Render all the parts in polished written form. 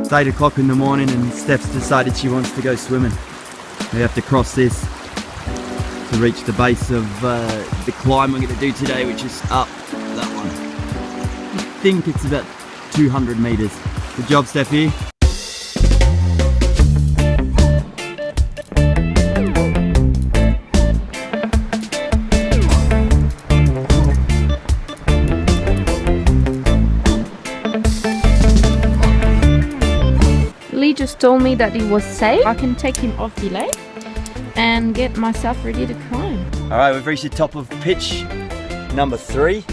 It's 8 o'clock in the morning and Steph's decided she wants to go swimming. We have to cross this to reach the base of the climb we're going to do today, which is up that one. I think it's about 200 meters. Good job, Steffi. Lee just told me that it was safe. I can take him off the lake and get myself ready to climb. Alright, we've reached the top of pitch number 3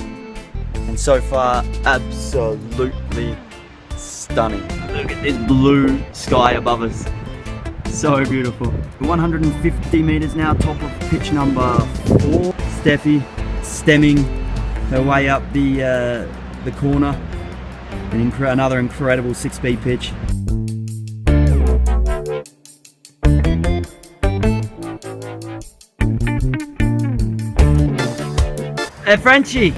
and so far absolutely stunning. Look at this blue sky above us. So beautiful. 150 meters now, top of pitch number 4. Steffi stemming her way up the corner. Another incredible 6-speed pitch. Hey Frenchie! I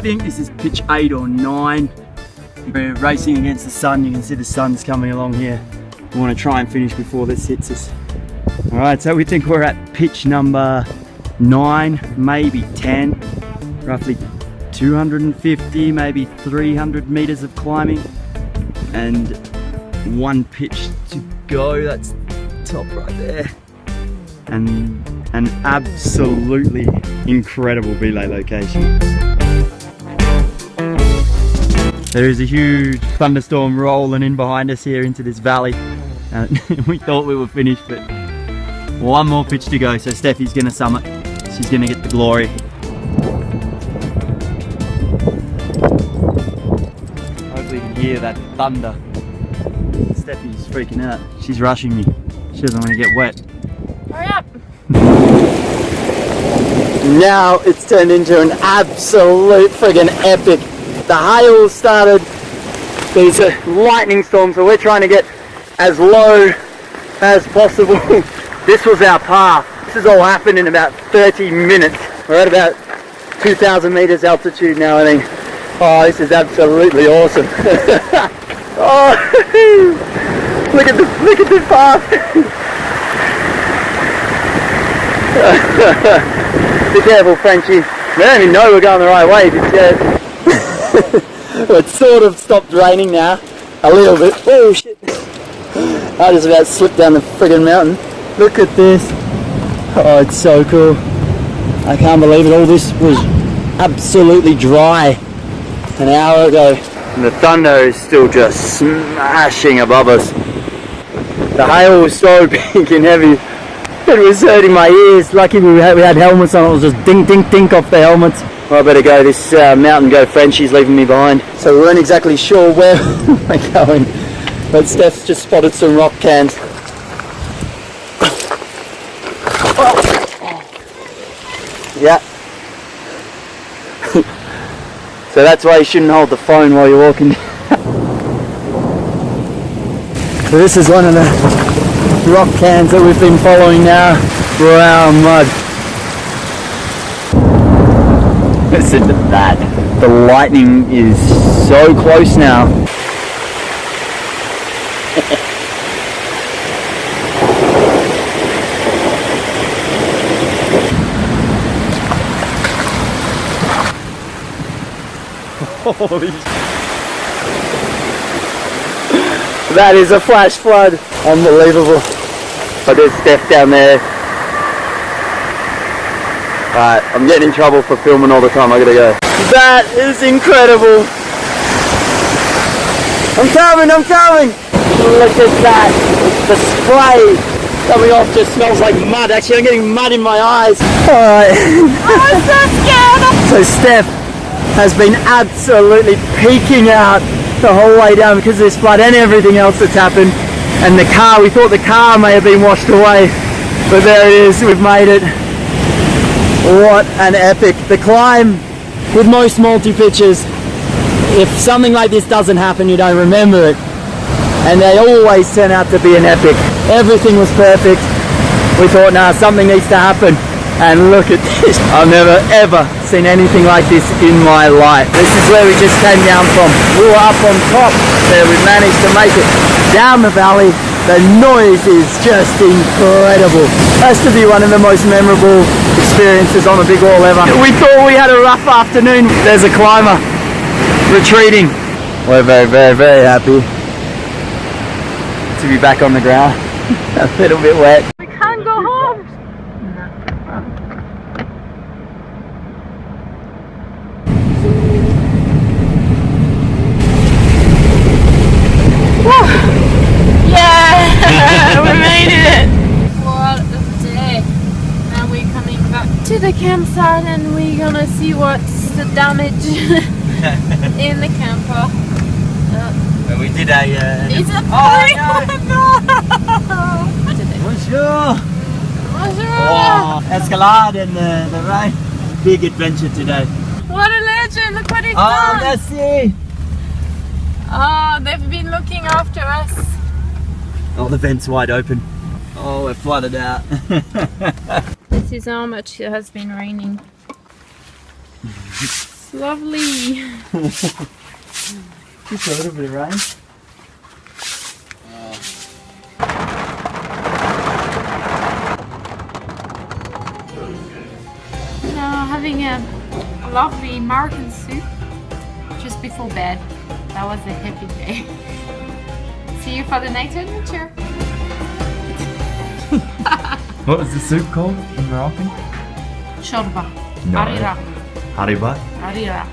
think this is pitch 8 or 9. We're racing against the sun. You can see the sun's coming along here. We want to try and finish before this hits us. Alright, so we think we're at pitch number 9, maybe 10. Roughly 250, maybe 300 meters of climbing. And 1 pitch to go. That's top right there. And an absolutely incredible belay location. There is a huge thunderstorm rolling in behind us here into this valley. We thought we were finished, but 1 more pitch to go, so Steffi's gonna summit. She's gonna get the glory. Hopefully you can hear that thunder. Steffi's freaking out. She's rushing me. She doesn't want to get wet. Hurry up! Now it's turned into an absolute friggin' epic. The hail started, there's a lightning storm, so we're trying to get as low as possible. This was our path. This has all happened in about 30 minutes. We're at about 2,000 meters altitude now, I think. Oh, this is absolutely awesome. Oh, look at the path. Be careful, Frenchie. We don't even know we're going the right way. It sort of stopped raining now, a little bit. Oh shit! I just about slipped down the friggin' mountain. Look at this. Oh, it's so cool. I can't believe it. All this was absolutely dry an hour ago. And the thunder is still just smashing above us. The hail was so big and heavy. It was hurting my ears. Lucky we had helmets on. It was just ding ding ding off the helmets. Well, I better go. This mountain goat Frenchie's leaving me behind. So we weren't exactly sure where we're going, but Steph's just spotted some rock cans. Oh. Yeah. So that's why you shouldn't hold the phone while you're walking. So this is one of the rock cans that we've been following now for our mud. Listen to that. The lightning is so close now. Holy. That is a flash flood. Unbelievable. Oh, there's Steph down there. Alright, I'm getting in trouble for filming all the time. I gotta go. That is incredible. I'm coming. Look at that. The spray coming off just smells like mud. Actually, I'm getting mud in my eyes. Alright. I'm so scared. So Steph has been absolutely peeking out the whole way down because of this flood and everything else that's happened. And the car, we thought the car may have been washed away, but there it is, we've made it. What an epic. The climb, with most multi-pitches, if something like this doesn't happen, you don't remember it. And they always turn out to be an epic. Everything was perfect. We thought, nah, something needs to happen. And look at this. I've never ever seen anything like this in my life. This is where we just came down from. We were up on top there. We managed to make it down the valley. The noise is just incredible. Has to be one of the most memorable experiences on a big wall ever. We thought we had a rough afternoon. There's a climber retreating. We're very, very, very happy to be back on the ground. A little bit wet. We can't go home. Yeah, we made it. What a day. Now we're coming back to the campsite and we're gonna see what's the damage in the camper. We did a... It's a Bonjour! Bonjour! Wow. Escalade in the rain. Big adventure today. What a legend! Look what it's Oh, done! merci! Oh, they've been looking after us. Oh, the vent's wide open. Oh, we're flooded out. This is how much it has been raining. It's lovely. Just a little bit of rain. Now having a lovely Moroccan soup just before bed. That was a happy day. See you for the next adventure. What was the soup called in Moroccan? Shorba. No. Harira. Haribat? Harira.